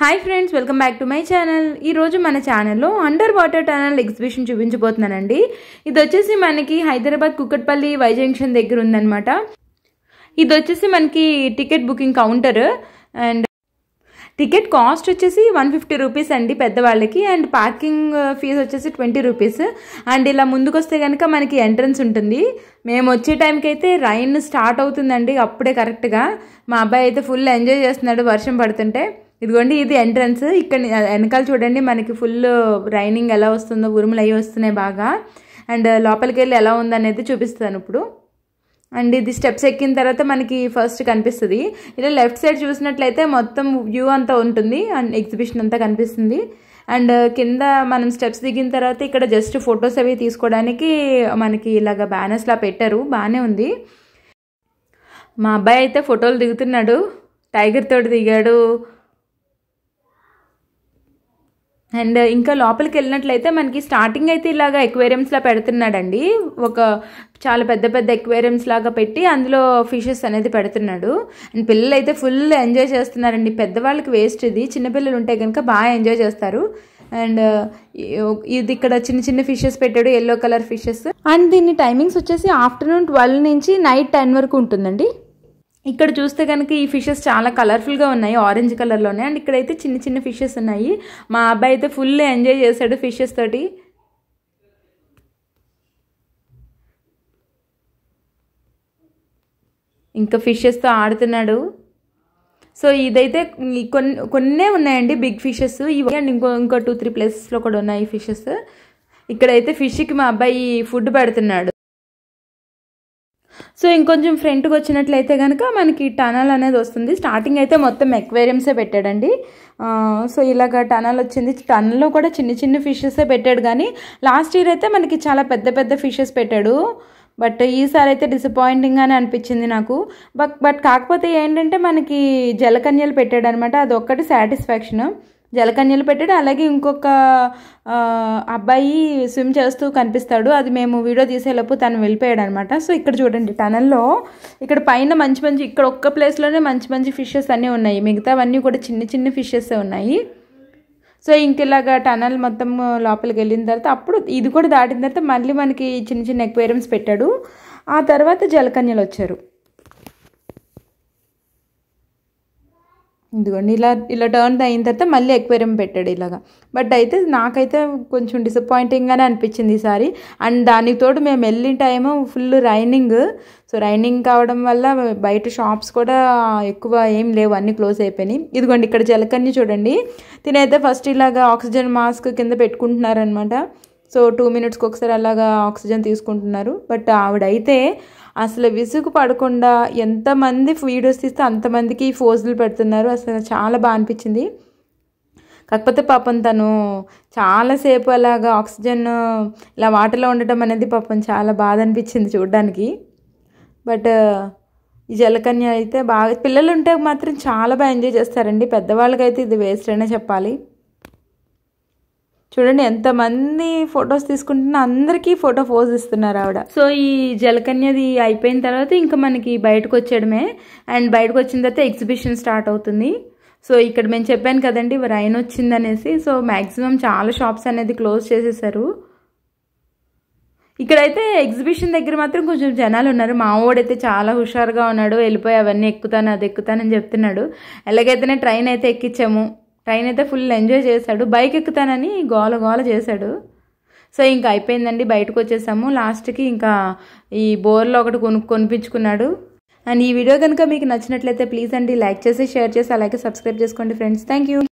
Hi friends, welcome back to my channel. ఈరోజు మన ఛానల్లో అండర్ వాటర్ టనల్ ఎగ్జిబిషన్ చూపించబోతున్నానండి. ఇది వచ్చేసి మనకి హైదరాబాద్ కుక్కట్పల్లి వై జంక్షన్ దగ్గర ఉందన్నమాట. ఇది వచ్చేసి మనకి ticket booking counter and ticket cost వచ్చేసి 150 రూపీస్ అండి పెద్దవాళ్ళకి, అండ్ పార్కింగ్ ఫీజు వచ్చేసి 20 రూపీస్. అండ్ ఇలా ముందుకు వస్తే కనుక మనకి ఎంట్రన్స్ ఉంటుంది. మేము వచ్చే టైంకి అయితే రైన్ స్టార్ట్ అవుతుందండి, అప్పుడే కరెక్ట్గా. మా అబ్బాయి అయితే ఫుల్ ఎంజాయ్ చేస్తున్నాడు వర్షం పడుతుంటే. ఇదిగోండి, ఇది ఎంట్రన్స్. ఇక్కడ వెనకాల చూడండి మనకి ఫుల్ రైనింగ్ ఎలా వస్తుందో, ఉరుములు అవి వస్తున్నాయి బాగా. అండ్ లోపలికి వెళ్ళి ఎలా ఉందనేది చూపిస్తాను ఇప్పుడు. అండ్ ఇది స్టెప్స్ ఎక్కిన తర్వాత మనకి ఫస్ట్ కనిపిస్తుంది. ఇలా లెఫ్ట్ సైడ్ చూసినట్లయితే మొత్తం వ్యూ అంతా ఉంటుంది అండ్ ఎగ్జిబిషన్ అంతా కనిపిస్తుంది. అండ్ కింద మనం స్టెప్స్ దిగిన తర్వాత ఇక్కడ జస్ట్ ఫొటోస్ అవి తీసుకోవడానికి మనకి ఇలాగ బ్యానర్స్లా పెట్టారు, బాగానే ఉంది. మా అబ్బాయి అయితే ఫోటోలు దిగుతున్నాడు, టైగర్ తోటి దిగాడు. అండ్ ఇంకా లోపలికి వెళ్ళినట్లయితే మనకి స్టార్టింగ్ అయితే ఇలాగ ఎక్వేరియంస్లా పెడుతున్నాడండి. ఒక చాలా పెద్ద పెద్ద ఎక్వేరియంస్ లాగా పెట్టి అందులో ఫిషెస్ అనేది పెడుతున్నాడు. అండ్ పిల్లలు అయితే ఫుల్ ఎంజాయ్ చేస్తున్నారండి. పెద్దవాళ్ళకి వేస్ట్, ఇది చిన్నపిల్లలు ఉంటే కనుక బాగా ఎంజాయ్ చేస్తారు. అండ్ ఇది ఇక్కడ చిన్న చిన్న ఫిషెస్ పెట్టాడు, ఎల్లో కలర్ ఫిషెస్. అండ్ దీని టైమింగ్స్ వచ్చేసి ఆఫ్టర్నూన్ 12 నుంచి నైట్ 10 వరకు ఉంటుందండి. ఇక్కడ చూస్తే కనుక ఈ ఫిషెస్ చాలా కలర్ఫుల్గా ఉన్నాయి, ఆరెంజ్ కలర్లోనే. అండ్ ఇక్కడైతే చిన్న చిన్న ఫిషెస్ ఉన్నాయి. మా అబ్బాయి అయితే ఫుల్ ఎంజాయ్ చేశాడు ఫిషెస్ తోటి. ఇంకా ఫిషెస్తో ఆడుతున్నాడు. సో ఇదైతే కొన్నే ఉన్నాయండి బిగ్ ఫిషెస్ ఇవి. అండ్ ఇంకో 2-3 ప్లేసెస్లో కూడా ఉన్నాయి ఫిషెస్. ఇక్కడైతే ఫిష్కి మా అబ్బాయి ఫుడ్ పెడుతున్నాడు. సో ఇంకొంచెం ఫ్రంట్కి వచ్చినట్లయితే కనుక మనకి టనల్ అనేది వస్తుంది. స్టార్టింగ్ అయితే మొత్తం ఎక్వేరియంసే పెట్టాడండి. సో ఇలాగ టనల్ వచ్చింది. టనల్లో కూడా చిన్న చిన్న ఫిషెసే పెట్టాడు, కానీ లాస్ట్ ఇయర్ అయితే మనకి చాలా పెద్ద పెద్ద ఫిషెస్ పెట్టాడు. బట్ ఈసారి అయితే డిసప్పాయింటింగ్గానే అనిపించింది నాకు. బట్ కాకపోతే ఏంటంటే మనకి జలకన్యలు పెట్టాడు అనమాట, అదొక్కటి సాటిస్ఫాక్షన్. జలకన్యలు పెట్టాడు. అలాగే ఇంకొక అబ్బాయి స్విమ్ చేస్తూ కనిపిస్తాడు, అది మేము వీడియో తీసేలోపు తను వెళ్ళిపోయాడు అనమాట. సో ఇక్కడ చూడండి టనల్లో ఇక్కడ పైన మంచి మంచి, ఇక్కడ ఒక్క ప్లేస్లోనే మంచి మంచి ఫిషెస్ అన్నీ ఉన్నాయి, మిగతావన్నీ కూడా చిన్న చిన్న ఫిషెస్ ఉన్నాయి. సో ఇంక ఇలాగా టనల్ మొత్తం లోపలికి వెళ్ళిన తర్వాత అప్పుడు ఇది కూడా దాటిన తర్వాత మళ్ళీ మనకి చిన్న చిన్న ఎక్వేరియంస్ పెట్టాడు. ఆ తర్వాత జలకన్యలు వచ్చారు. ఇదిగోండి ఇలా టర్న్ అయిన తర్వాత మళ్ళీ ఎక్వేరియం పెట్టాడు ఇలాగా. బట్ అయితే నాకైతే కొంచెం డిసప్పాయింటింగ్గానే అనిపించింది ఈసారి. అండ్ దానికి తోడు మేము వెళ్ళిన time full raining. So raining కావడం వల్ల బయట షాప్స్ కూడా ఎక్కువ ఏం లేవు, అన్నీ క్లోజ్ అయిపోయినాయి. ఇదిగోండి ఇక్కడ జలకన్య చూడండి, తినైతే ఫస్ట్ ఇలాగా ఆక్సిజన్ మాస్క్ కింద పెట్టుకుంటున్నారనమాట. సో 2 మినిట్స్కి ఒకసారి అలాగా ఆక్సిజన్ తీసుకుంటున్నారు. బట్ ఆవిడైతే అసలు విసుగు పడకుండా ఎంతమంది వీడియోస్ తీస్తే అంతమందికి ఫోజులు పెడుతున్నారు. అసలు చాలా బాగా అనిపించింది. కాకపోతే పాపం తను చాలాసేపు అలాగా ఆక్సిజన్ ఇలా వాటర్లో ఉండటం అనేది పాపం చాలా బాధ అనిపించింది చూడడానికి. బట్ ఈ జలకన్య అయితే బాగా, పిల్లలు ఉంటే మాత్రం చాలా బాగా ఎంజాయ్ చేస్తారండి. పెద్దవాళ్ళకైతే ఇది వేస్ట్ అనే చెప్పాలి. చూడండి ఎంతమంది ఫొటోస్ తీసుకుంటున్నా అందరికీ ఫోటో పోజ్ ఇస్తున్నారు ఆవిడ. సో ఈ జలకన్యది అయిపోయిన తర్వాత ఇంకా మనకి బయటకు వచ్చేయడమే. అండ్ బయటకు వచ్చిన తర్వాత ఎగ్జిబిషన్ స్టార్ట్ అవుతుంది. సో ఇక్కడ మేము చెప్పాను కదండి రైన్ వచ్చిందనేసి. సో మ్యాక్సిమం చాలా షాప్స్ అనేది క్లోజ్ చేసేసారు. ఇక్కడైతే ఎగ్జిబిషన్ దగ్గర మాత్రం కొంచెం జనాలు ఉన్నారు. మా వాడైతే చాలా హుషారుగా ఉన్నాడు, వెళ్ళిపోయి అవన్నీ ఎక్కుతాను అది ఎక్కుతానని చెప్తున్నాడు. ఎలాగైతేనే ట్రైన్ అయితే ఎక్కించాము. ట్రైన్ అయితే ఫుల్ ఎంజాయ్ చేశాడు. బైక్ ఎక్కుతానని గోల గోల చేశాడు. సో ఇంకా అయిపోయిందండి, బయటకు వచ్చేసాము. లాస్ట్కి ఇంకా ఈ బోర్లో ఒకటి కొనిపించుకున్నాడు. అండ్ ఈ వీడియో కనుక మీకు నచ్చినట్లయితే ప్లీజ్ అండి లైక్ చేసి, షేర్ చేసి, అలాగే సబ్స్క్రైబ్ చేసుకోండి ఫ్రెండ్స్. Thank you.